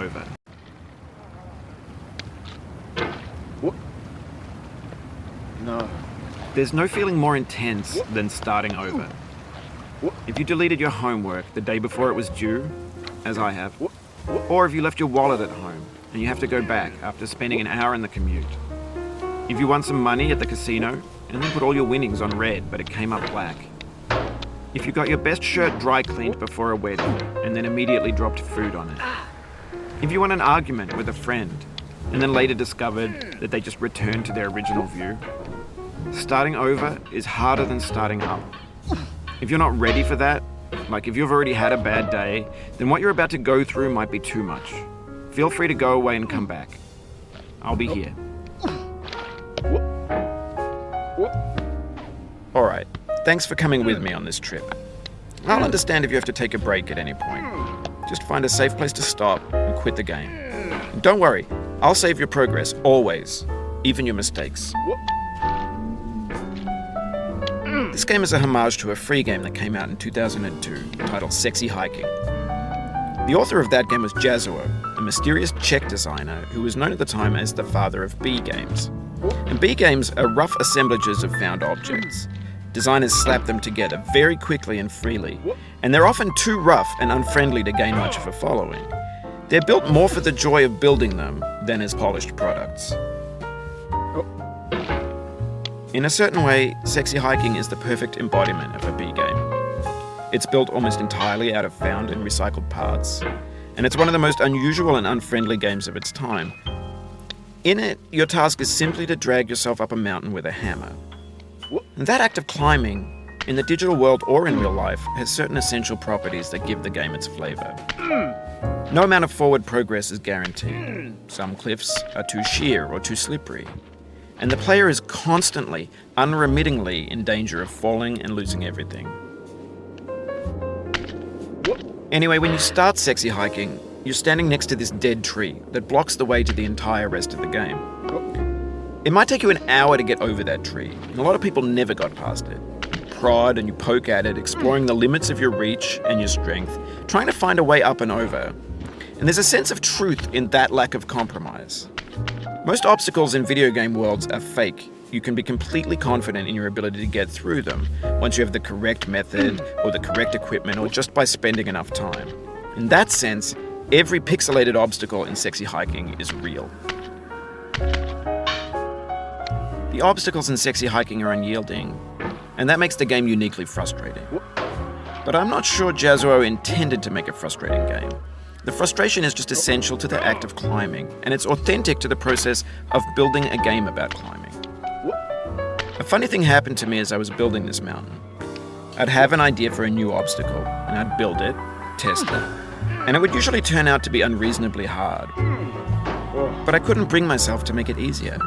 over. What? No. There's no feeling more intense than starting over. If you deleted your homework the day before it was due, as I have, or if you left your wallet at home and you have to go back after spending an hour in the commute. If you won some money at the casino and then put all your winnings on red but it came up black. If you got your best shirt dry cleaned before a wedding and then immediately dropped food on it. If you won an argument with a friend and then later discovered that they just returned to their original view. Starting over is harder than starting up. If you're not ready for that, like if you've already had a bad day, then what you're about to go through might be too much. Feel free to go away and come back. I'll be here. Alright, thanks for coming with me on this trip. I'll understand if you have to take a break at any point. Just find a safe place to stop and quit the game. And don't worry, I'll save your progress, always, even your mistakes. This game is a homage to a free game that came out in 2002, titled Sexy Hiking. The author of that game was Jazuo, a mysterious Czech designer who was known at the time as the father of B games. And B games are rough assemblages of found objects. Designers slap them together very quickly and freely, and they're often too rough and unfriendly to gain much of a following. They're built more for the joy of building them than as polished products. In a certain way, Sexy Hiking is the perfect embodiment of a B game. It's built almost entirely out of found and recycled parts, and it's one of the most unusual and unfriendly games of its time. In it, your task is simply to drag yourself up a mountain with a hammer. And that act of climbing, in the digital world or in real life, has certain essential properties that give the game its flavor. No amount of forward progress is guaranteed. Some cliffs are too sheer or too slippery. And the player is constantly, unremittingly in danger of falling and losing everything. Anyway, when you start Sexy Hiking, you're standing next to this dead tree that blocks the way to the entire rest of the game. It might take you an hour to get over that tree, and a lot of people never got past it. You prod and you poke at it, exploring the limits of your reach and your strength, trying to find a way up and over. And there's a sense of truth in that lack of compromise. Most obstacles in video game worlds are fake. You can be completely confident in your ability to get through them once you have the correct method or the correct equipment or just by spending enough time. In that sense, every pixelated obstacle in Sexy Hiking is real. The obstacles in Sexy Hiking are unyielding, and that makes the game uniquely frustrating. But I'm not sure Jazuo intended to make a frustrating game. The frustration is just essential to the act of climbing, and it's authentic to the process of building a game about climbing. A funny thing happened to me as I was building this mountain. I'd have an idea for a new obstacle, and I'd build it, test it, and it would usually turn out to be unreasonably hard. But I couldn't bring myself to make it easier.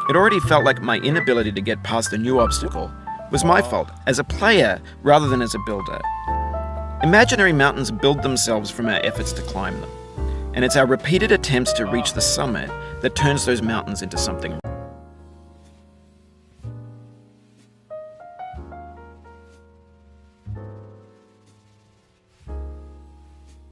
It already felt like my inability to get past the new obstacle was my fault as a player rather than as a builder. Imaginary mountains build themselves from our efforts to climb them, and it's our repeated attempts to reach the summit that turns those mountains into something